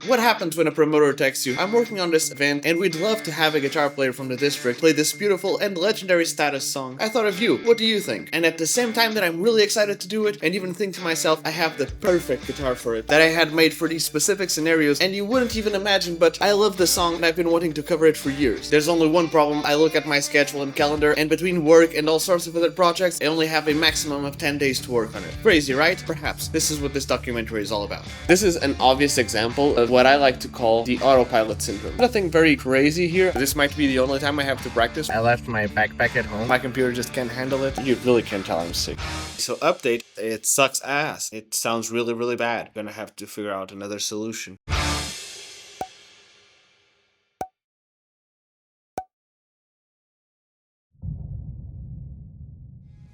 What happens when a promoter texts you, "I'm working on this event and we'd love to have a guitar player from the district play this beautiful and legendary status song. I thought of you. What do you think?" And at the same time that I'm really excited to do it and even think to myself, I have the perfect guitar for it that I had made for these specific scenarios and you wouldn't even imagine, but I love the song and I've been wanting to cover it for years. There's only one problem. I look at my schedule and calendar, and between work and all sorts of other projects, I only have a maximum of 10 days to work on it. Crazy, right? Perhaps. This is what this documentary is all about. This is an obvious example of what I like to call the autopilot syndrome. Nothing very crazy here. This might be the only time I have to practice. I left my backpack at home. My computer just can't handle it. You really can't tell I'm sick. So update, it sucks ass. It sounds really, really bad. Gonna have to figure out another solution.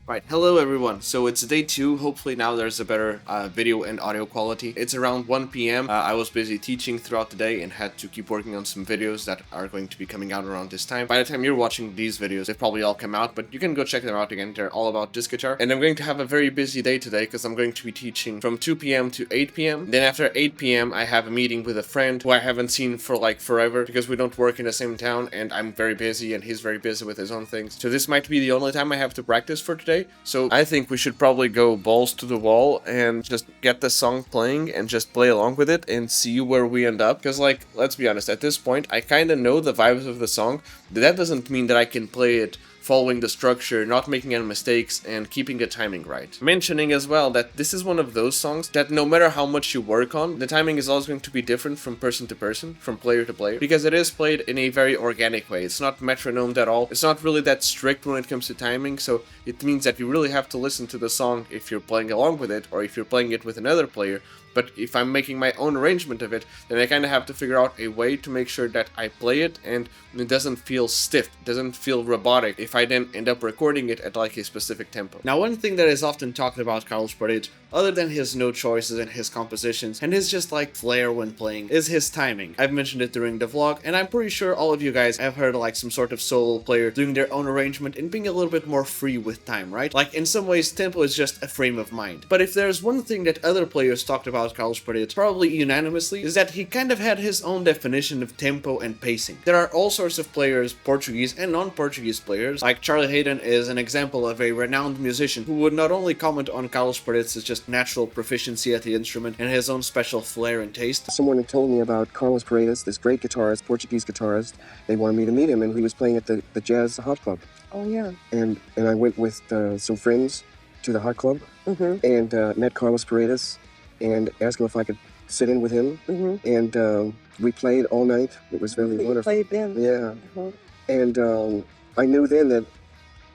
Right, hello everyone. So it's day 2. Hopefully now there's a better video and audio quality. It's around 1 p.m. I was busy teaching throughout the day and had to keep working on some videos that are going to be coming out around this time. By the time you're watching these videos, they've probably all come out, but you can go check them out again. They're all about this guitar. And I'm going to have a very busy day today because I'm going to be teaching from 2 p.m. to 8 p.m. Then after 8 p.m. I have a meeting with a friend who I haven't seen for like forever because we don't work in the same town and I'm very busy and he's very busy with his own things. So this might be the only time I have to practice for today. So I think we should probably go balls to the wall and just get the song playing and just play along with it and see where we end up. Because, like, let's be honest, at this point, I kind of know the vibes of the song, but that doesn't mean that I can play it following the structure, not making any mistakes, and keeping the timing right. Mentioning as well that this is one of those songs that no matter how much you work on, the timing is always going to be different from person to person, from player to player, because it is played in a very organic way. It's not metronomed at all. It's not really that strict when it comes to timing, so it means that you really have to listen to the song if you're playing along with it, or if you're playing it with another player. But if I'm making my own arrangement of it, then I kind of have to figure out a way to make sure that I play it and it doesn't feel stiff, doesn't feel robotic if I then end up recording it at like a specific tempo. Now, one thing that is often talked about Carlos Paredes, other than his note choices and his compositions and his just like flair when playing, is his timing. I've mentioned it during the vlog, and I'm pretty sure all of you guys have heard like some sort of solo player doing their own arrangement and being a little bit more free with time, right? Like in some ways, tempo is just a frame of mind. But if there's one thing that other players talked about Carlos Paredes, probably unanimously, is that he kind of had his own definition of tempo and pacing. There are all sorts of players, Portuguese and non-Portuguese players, like Charlie Haden is an example of a renowned musician who would not only comment on Carlos Paredes' just natural proficiency at the instrument and his own special flair and taste. Someone had told me about Carlos Paredes, this great guitarist, Portuguese guitarist. They wanted me to meet him, and he was playing at the Jazz Hot Club. Oh, yeah. And I went with some friends to the Hot Club and met Carlos Paredes and asked him if I could sit in with him. And we played all night. It was really wonderful. Played then? Yeah. And I knew then that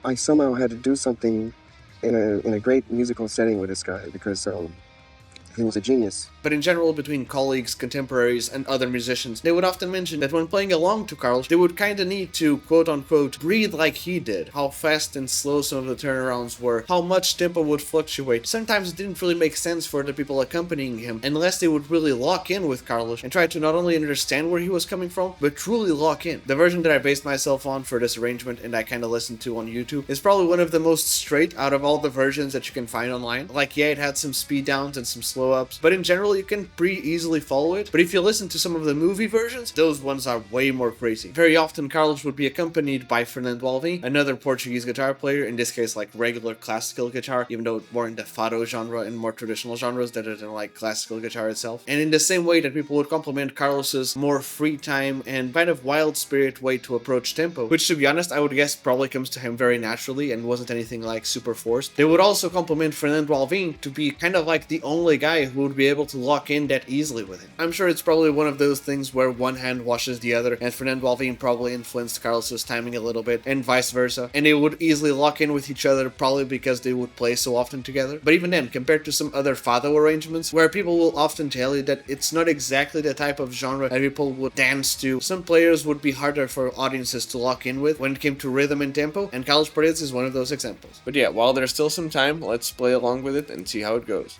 I somehow had to do something in a great musical setting with this guy because he was a genius. But in general, between colleagues, contemporaries, and other musicians, they would often mention that when playing along to Carlos, they would kinda need to, quote-unquote, breathe like he did. How fast and slow some of the turnarounds were, how much tempo would fluctuate. Sometimes it didn't really make sense for the people accompanying him, unless they would really lock in with Carlos and try to not only understand where he was coming from, but truly lock in. The version that I based myself on for this arrangement and I kinda listened to on YouTube is probably one of the most straight out of all the versions that you can find online. Like, yeah, it had some speed downs and some slow ups, but in general you can pretty easily follow it. But if you listen to some of the movie versions, those ones are way more crazy. Very often Carlos would be accompanied by Fernando Alvim, another Portuguese guitar player, in this case like regular classical guitar, even though more in the Fado genre and more traditional genres rather than like classical guitar itself. And in the same way that people would compliment Carlos's more free time and kind of wild spirit way to approach tempo, which to be honest I would guess probably comes to him very naturally and wasn't anything like super forced, they would also compliment Fernando Alvim to be kind of like the only guy who would be able to lock in that easily with him. I'm sure it's probably one of those things where one hand washes the other, and Fernando Alvim probably influenced Carlos's timing a little bit, and vice versa, and they would easily lock in with each other probably because they would play so often together. But even then, compared to some other Fado arrangements, where people will often tell you that it's not exactly the type of genre that people would dance to, some players would be harder for audiences to lock in with when it came to rhythm and tempo, and Carlos Paredes is one of those examples. But yeah, while there's still some time, let's play along with it and see how it goes.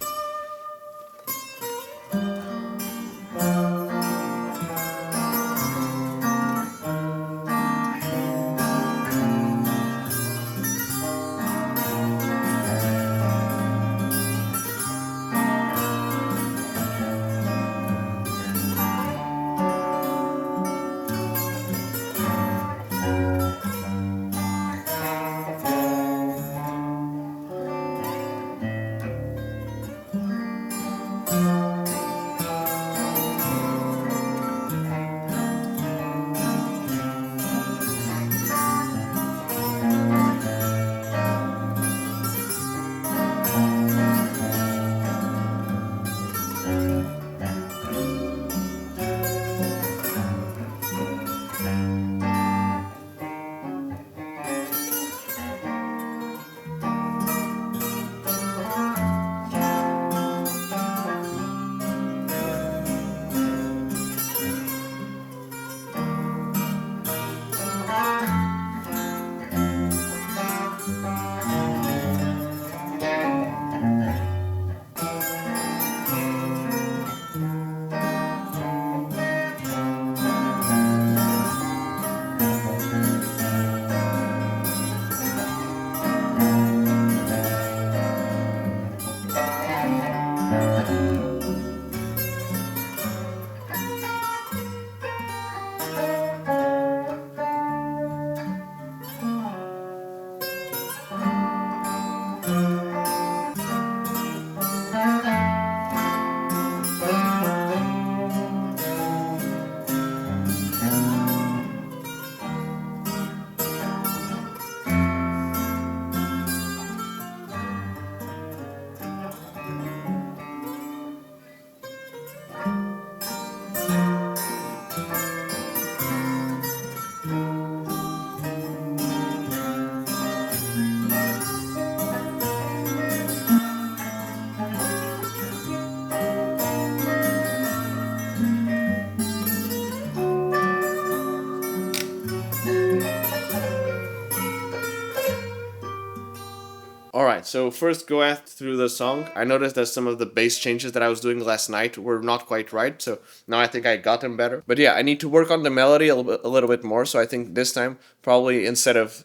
Alright, so first go through the song. I noticed that some of the bass changes that I was doing last night were not quite right, so now I think I got them better. But yeah, I need to work on the melody a little bit more, so I think this time, probably instead of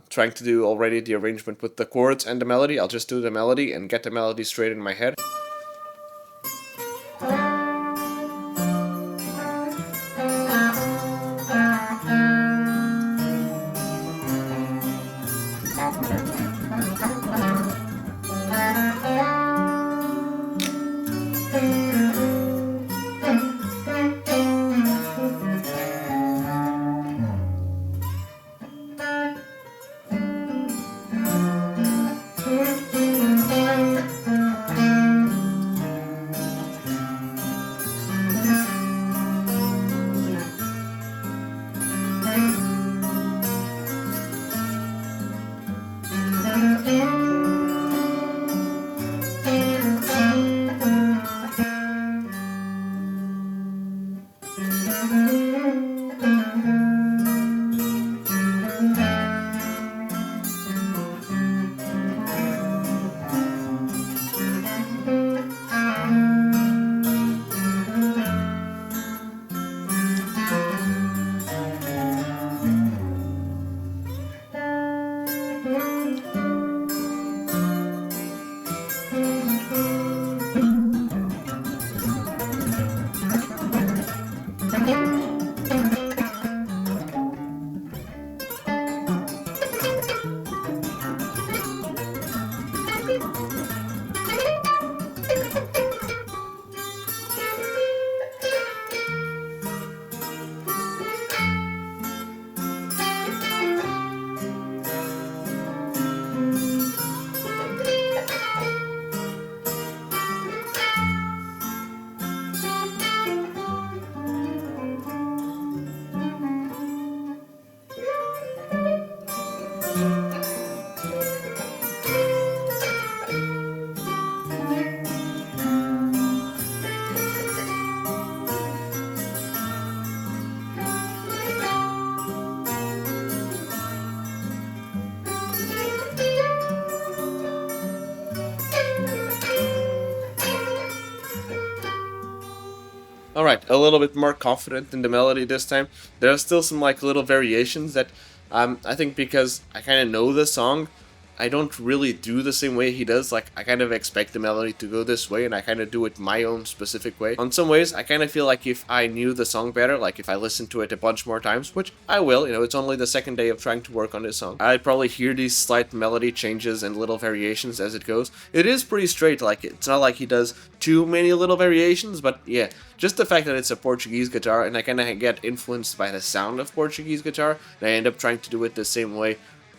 trying to do already the arrangement with the chords and the melody, I'll just do the melody and get the melody straight in my head. Alright, a little bit more confident in the melody this time. There are still some like little variations that I think because I kind of know the song, I don't really do the same way he does. Like, I kind of expect the melody to go this way, and I kind of do it my own specific way. On some ways, I kind of feel like if I knew the song better, like if I listened to it a bunch more times, which I will, you know, it's only the second day of trying to work on this song, I'd probably hear these slight melody changes and little variations as it goes. It is pretty straight, like, it's not like he does too many little variations, but yeah, just the fact that it's a Portuguese guitar, and I kind of get influenced by the sound of Portuguese guitar, and I end up trying to do it the same way,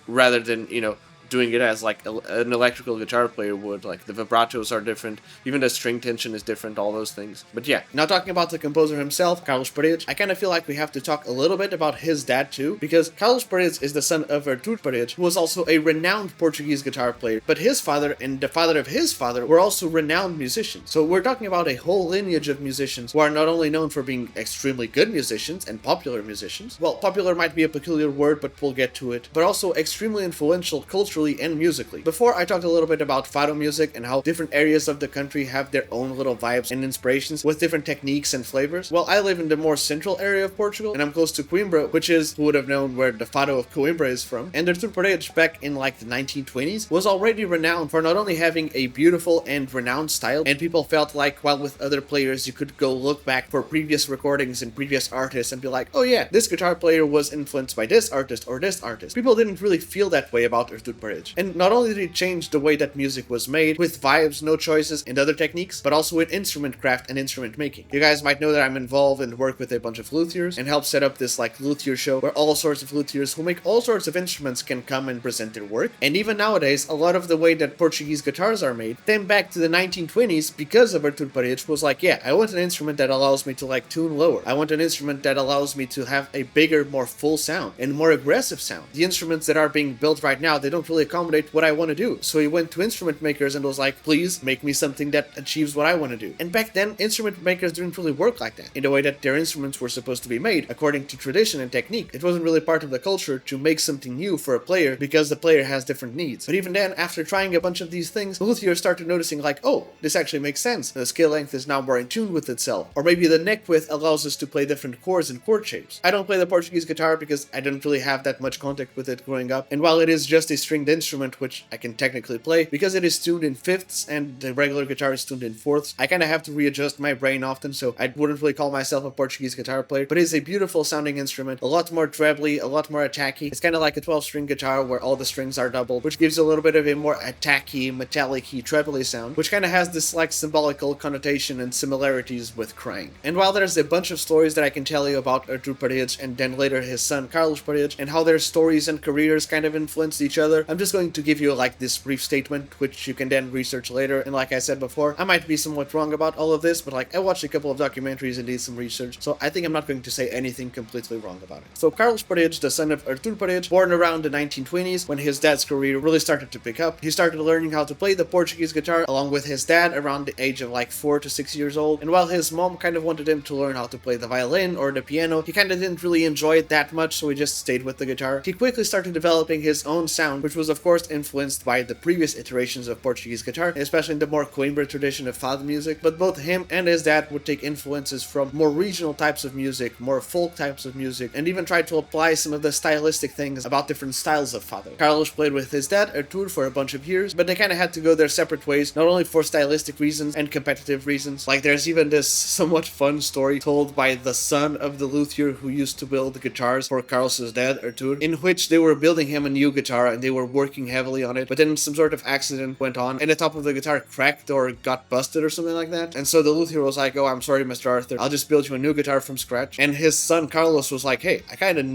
rather than, you know, doing it as like an electrical guitar player would. Like, the vibratos are different, even the string tension is different, all those things. But yeah, now talking about the composer himself, Carlos Paredes, I kind of feel like we have to talk a little bit about his dad too, because Carlos Paredes is the son of Artur Paredes, who was also a renowned Portuguese guitar player, but his father and the father of his father were also renowned musicians. So we're talking about a whole lineage of musicians who are not only known for being extremely good musicians and popular musicians, well, popular might be a peculiar word, but we'll get to it, but also extremely influential culturally and musically. Before, I talked a little bit about Fado music and how different areas of the country have their own little vibes and inspirations with different techniques and flavors. Well, I live in the more central area of Portugal, and I'm close to Coimbra, which is, who would have known where the Fado of Coimbra is from. And Artur Paredes, back in like the 1920s, was already renowned for not only having a beautiful and renowned style, and people felt like, while with other players, you could go look back for previous recordings and previous artists and be like, oh yeah, this guitar player was influenced by this artist or this artist. People didn't really feel that way about Artur Paredes. And not only did he change the way that music was made, with vibes, note choices, and other techniques, but also with instrument craft and instrument making. You guys might know that I'm involved and work with a bunch of luthiers, and help set up this like luthier show where all sorts of luthiers who make all sorts of instruments can come and present their work. And even nowadays, a lot of the way that Portuguese guitars are made stem back to the 1920s because of Artur Paredes was like, yeah, I want an instrument that allows me to like tune lower. I want an instrument that allows me to have a bigger, more full sound and more aggressive sound. The instruments that are being built right now, they don't really really accommodate what I want to do. So he went to instrument makers and was like, please make me something that achieves what I want to do. And back then, instrument makers didn't really work like that, in the way that their instruments were supposed to be made, according to tradition and technique. It wasn't really part of the culture to make something new for a player because the player has different needs. But even then, after trying a bunch of these things, the luthier started noticing like, oh, this actually makes sense. The scale length is now more in tune with itself. Or maybe the neck width allows us to play different chords and chord shapes. I don't play the Portuguese guitar because I didn't really have that much contact with it growing up. And while it is just a stringed instrument, which I can technically play, because it is tuned in fifths and the regular guitar is tuned in fourths, I kind of have to readjust my brain often, so I wouldn't really call myself a Portuguese guitar player. But it is a beautiful sounding instrument, a lot more trebly, a lot more attacky. It's kind of like a 12-string guitar where all the strings are doubled, which gives a little bit of a more attacky, metallic-y, trebly sound, which kind of has this like symbolical connotation and similarities with crying. And while there's a bunch of stories that I can tell you about Artur Paredes and then later his son Carlos Paredes and how their stories and careers kind of influenced each other, I'm just going to give you like this brief statement which you can then research later. And like I said before, I might be somewhat wrong about all of this, but like I watched a couple of documentaries and did some research, so I think I'm not going to say anything completely wrong about it. So Carlos Paredes, the son of Artur Paredes, born around the 1920s when his dad's career really started to pick up. He started learning how to play the Portuguese guitar along with his dad around the age of like 4 to 6 years old, and while his mom kind of wanted him to learn how to play the violin or the piano, he kind of didn't really enjoy it that much, so he just stayed with the guitar. He quickly started developing his own sound, which was of course influenced by the previous iterations of Portuguese guitar, especially in the more Coimbra tradition of Fado music, but both him and his dad would take influences from more regional types of music, more folk types of music, and even try to apply some of the stylistic things about different styles of Fado. Carlos played with his dad, Artur, for a bunch of years, but they kind of had to go their separate ways, not only for stylistic reasons and competitive reasons. Like there's even this somewhat fun story told by the son of the luthier who used to build the guitars for Carlos's dad, Artur, in which they were building him a new guitar and they were working heavily on it, but then some sort of accident went on and the top of the guitar cracked or got busted or something like that. And so the luthier was like, oh, I'm sorry, Mr. Arthur, I'll just build you a new guitar from scratch. And his son Carlos was like, hey, I kind of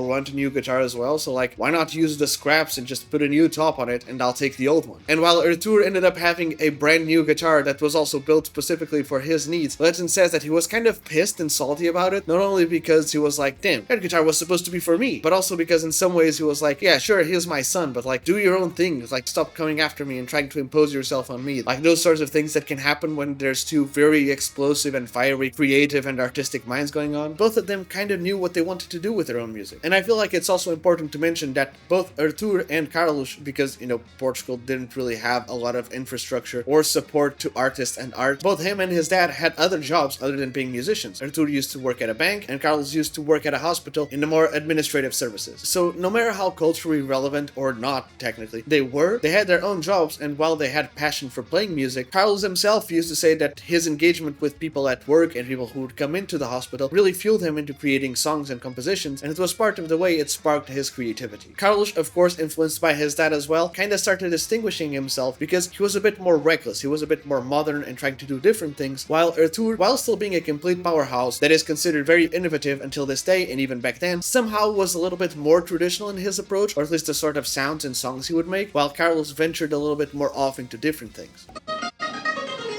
want a new guitar as well, so like, why not use the scraps and just put a new top on it and I'll take the old one. And while Artur ended up having a brand new guitar that was also built specifically for his needs, legend says that he was kind of pissed and salty about it, not only because he was like, damn, that guitar was supposed to be for me, but also because in some ways he was like, yeah, sure, he's my son, but like, do your own thing, like, stop coming after me and trying to impose yourself on me. Like, those sorts of things that can happen when there's two very explosive and fiery, creative and artistic minds going on. Both of them kind of knew what they wanted to do with their own music. And I feel like it's also important to mention that both Artur and Carlos, because, you know, Portugal didn't really have a lot of infrastructure or support to artists and art, both him and his dad had other jobs other than being musicians. Artur used to work at a bank and Carlos used to work at a hospital in the more administrative services. So no matter how culturally relevant or not technically they had their own jobs, and while they had passion for playing music, Carlos himself used to say that his engagement with people at work and people who would come into the hospital really fueled him into creating songs and compositions, and it was part of the way it sparked his creativity. Carlos, of course, influenced by his dad as well, kinda started distinguishing himself because he was a bit more reckless, he was a bit more modern and trying to do different things, while Artur, while still being a complete powerhouse that is considered very innovative until this day and even back then, somehow was a little bit more traditional in his approach, or at least the sort of sounds and songs he would make, while Carlos ventured a little bit more off into different things.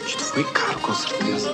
Isto foi caro, com certeza.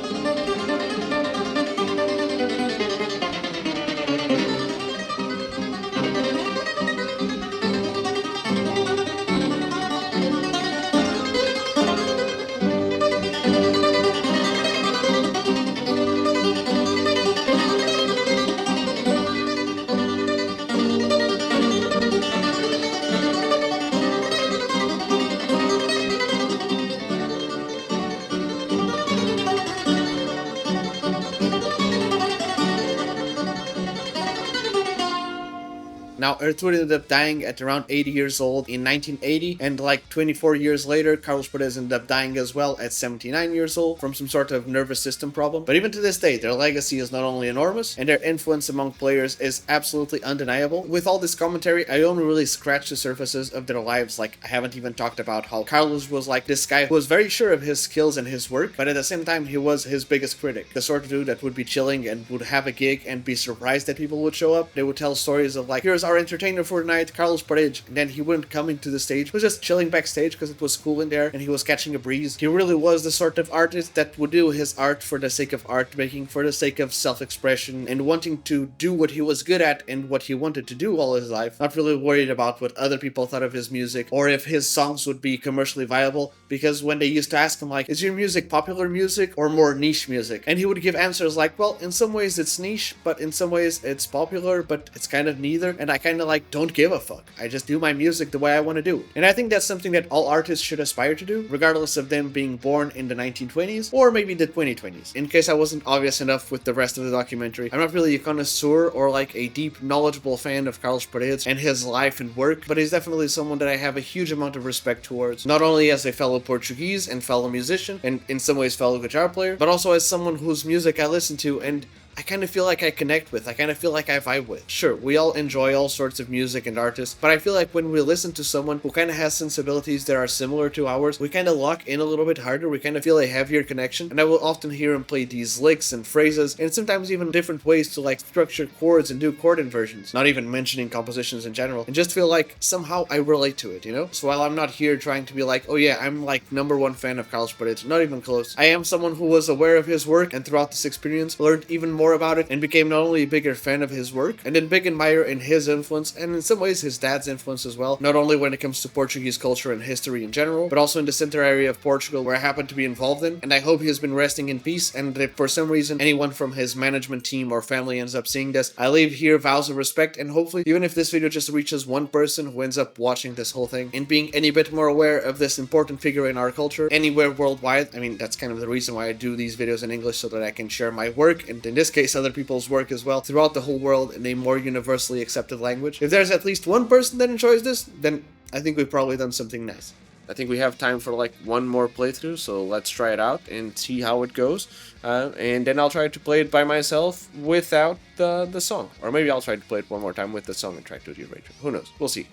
Now, Artur ended up dying at around 80 years old in 1980, and like 24 years later, Carlos Paredes ended up dying as well at 79 years old from some sort of nervous system problem. But even to this day, their legacy is not only enormous, and their influence among players is absolutely undeniable. With all this commentary, I only really scratched the surfaces of their lives. Like, I haven't even talked about how Carlos was like this guy who was very sure of his skills and his work, but at the same time, he was his biggest critic. The sort of dude that would be chilling and would have a gig and be surprised that people would show up. They would tell stories of like, here's our our entertainer for the night, Carlos Paredes, and then he wouldn't come into the stage. He was just chilling backstage because it was cool in there and he was catching a breeze. He really was the sort of artist that would do his art for the sake of art making, for the sake of self-expression, and wanting to do what he was good at and what he wanted to do all his life, not really worried about what other people thought of his music or if his songs would be commercially viable, because when they used to ask him like, is your music popular music or more niche music? And he would give answers like, well, in some ways it's niche, but in some ways it's popular, but it's kind of neither, and I kind of like don't give a fuck. I just do my music the way I want to do it. And I think that's something that all artists should aspire to do, regardless of them being born in the 1920s or maybe the 2020s. In case I wasn't obvious enough with the rest of the documentary, I'm not really a connoisseur or like a deep knowledgeable fan of Carlos Paredes and his life and work, but he's definitely someone that I have a huge amount of respect towards, not only as a fellow Portuguese and fellow musician, and in some ways fellow guitar player, but also as someone whose music I listen to and I kind of feel like I connect with, I kind of feel like I vibe with. Sure, we all enjoy all sorts of music and artists, but I feel like when we listen to someone who kind of has sensibilities that are similar to ours, we kind of lock in a little bit harder, we kind of feel a heavier connection, and I will often hear him play these licks and phrases, and sometimes even different ways to like structure chords and do chord inversions, not even mentioning compositions in general, and just feel like somehow I relate to it, you know? So while I'm not here trying to be like, oh yeah, I'm like #1 fan of Carlos Paredes, not even close, I am someone who was aware of his work, and throughout this experience learned even more about it and became not only a bigger fan of his work and then big admirer in his influence and in some ways his dad's influence as well, not only when it comes to Portuguese culture and history in general, but also in the center area of Portugal where I happen to be involved in, and I hope he has been resting in peace, and if for some reason anyone from his management team or family ends up seeing this, I leave here vows of respect, and hopefully even if this video just reaches one person who ends up watching this whole thing and being any bit more aware of this important figure in our culture anywhere worldwide. I mean, that's kind of the reason why I do these videos in English, so that I can share my work, and in this case other people's work as well, throughout the whole world in a more universally accepted language. If there's at least one person that enjoys this, then I think we've probably done something nice. I think we have time for like one more playthrough, so let's try it out and see how it goes. And then I'll try to play it by myself without the song. Or maybe I'll try to play it one more time with the song and try to do it. Who knows? We'll see.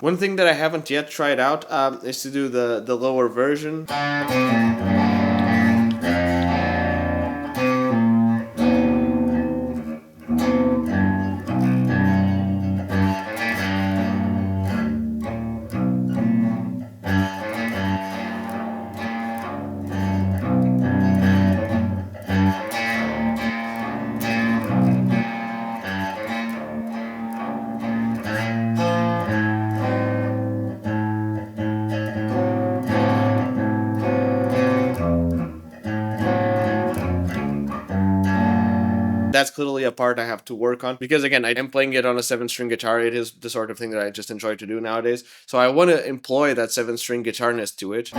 One thing that I haven't yet tried out is to do the lower version. That's clearly a part I have to work on, because again, I am playing it on a 7-string guitar. It is the sort of thing that I just enjoy to do nowadays. So I want to employ that 7-string guitarness to it.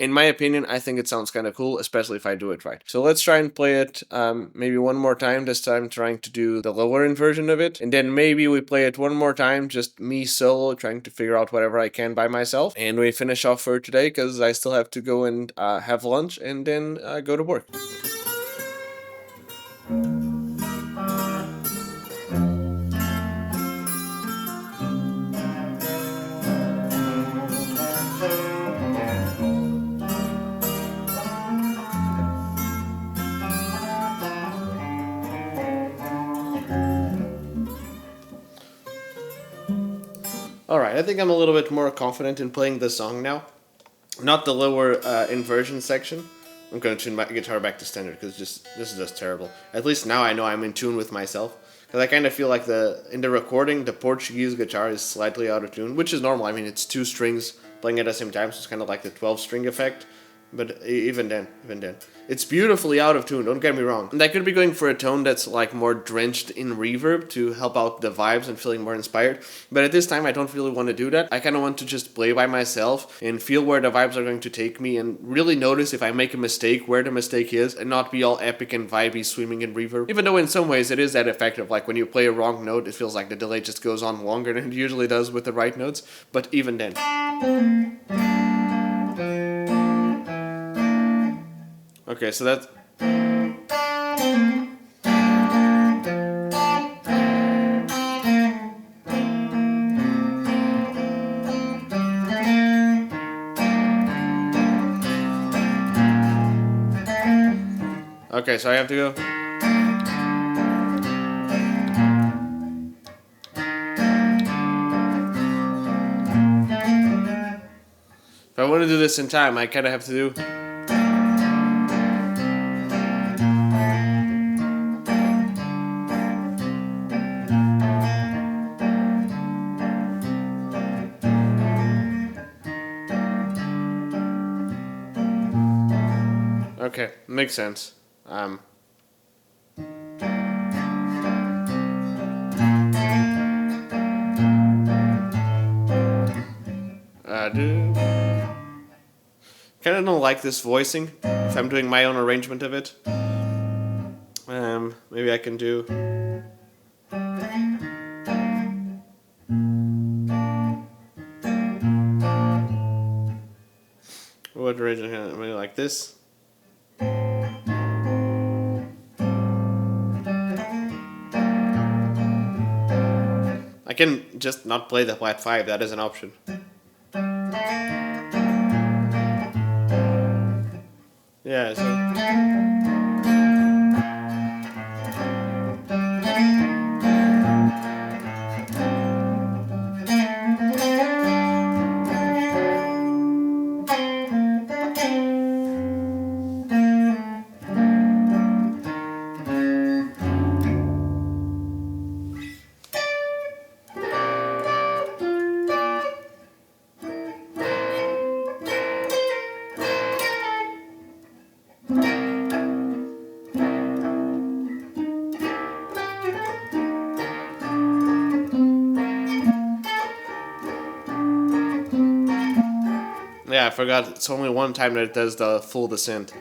In my opinion, I think it sounds kind of cool, especially if I do it right. So let's try and play it maybe one more time, this time trying to do the lower inversion of it. And then maybe we play it one more time, just me solo, trying to figure out whatever I can by myself. And we finish off for today, because I still have to go and have lunch and then go to work. Alright, I think I'm a little bit more confident in playing this song now. Not the lower inversion section. I'm going to tune my guitar back to standard, because this is just terrible. At least now I know I'm in tune with myself. Because I kind of feel like in the recording, the Portuguese-Guitar is slightly out of tune, which is normal. I mean, it's 2 strings playing at the same time, so it's kind of like the 12-string effect. But even then, it's beautifully out of tune, don't get me wrong. And I could be going for a tone that's like more drenched in reverb to help out the vibes and feeling more inspired. But at this time, I don't really want to do that. I kind of want to just play by myself and feel where the vibes are going to take me, and really notice if I make a mistake, where the mistake is, and not be all epic and vibey swimming in reverb. Even though in some ways it is that effect of like when you play a wrong note, it feels like the delay just goes on longer than it usually does with the right notes. But even then. Okay, so that's... Okay, so I have to go... If I want to do this in time, I kind of have to do... Okay, makes sense. Kind of don't like this voicing, if I'm doing my own arrangement of it. Maybe I can do... What arrangement? Maybe like this? I can just not play the flat 5, that is an option. Yeah, so... Yeah, I forgot, it's only one time that it does the full descent.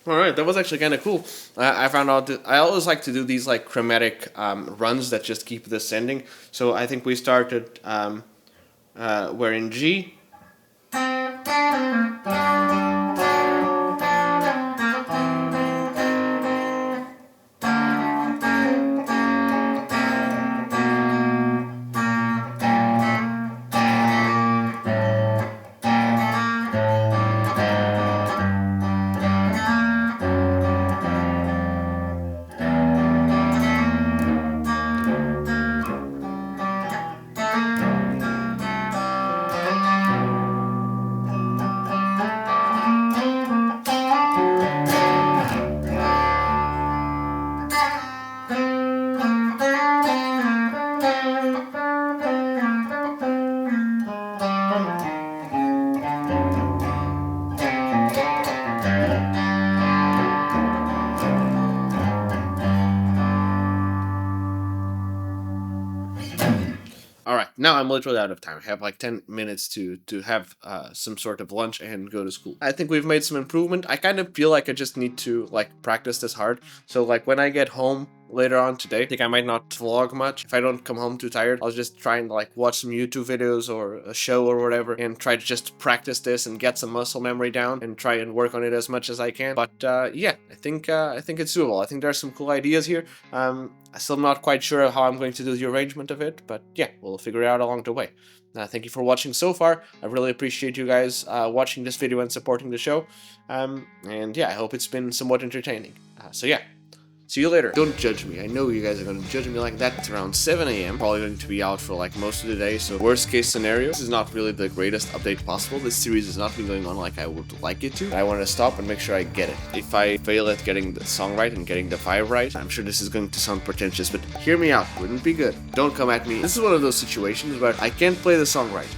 Alright, that was actually kind of cool. I found out that I always like to do these like chromatic runs that just keep descending. So I think we started we're in G. Alright, now I'm literally out of time. I have like 10 minutes to have some sort of lunch and go to school. I think we've made some improvement. I kind of feel like I just need to like practice this hard. So like when I get home later on today, I think I might not vlog much. If I don't come home too tired, I'll just try and like watch some YouTube videos or a show or whatever and try to just practice this and get some muscle memory down and try and work on it as much as I can. But yeah, I think it's doable. I think there's some cool ideas here. I'm still not quite sure how I'm going to do the arrangement of it, but yeah, we'll figure it out along the way. Thank you for watching so far. I really appreciate you guys watching this video and supporting the show. And yeah, I hope it's been somewhat entertaining. So yeah. See you later. Don't judge me. I know you guys are going to judge me like that. It's around 7 a.m. Probably going to be out for like most of the day. So worst case scenario, this is not really the greatest update possible. This series has not been going on like I would like it to. I want to stop and make sure I get it. If I fail at getting the song right and getting the vibe right, I'm sure this is going to sound pretentious, but hear me out. Wouldn't be good. Don't come at me. This is one of those situations where I can't play the song right.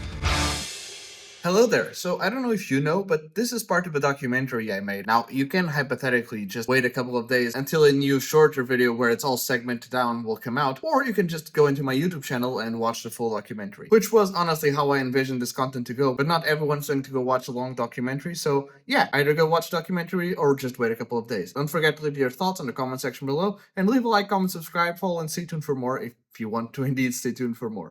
Hello there. So I don't know if you know, but this is part of a documentary I made. Now, you can hypothetically just wait a couple of days until a new shorter video where it's all segmented down will come out, or you can just go into my YouTube channel and watch the full documentary, which was honestly how I envisioned this content to go, but not everyone's going to go watch a long documentary, so yeah, either go watch the documentary or just wait a couple of days. Don't forget to leave your thoughts in the comment section below, and leave a like, comment, subscribe, follow, and stay tuned for more if you want to indeed stay tuned for more.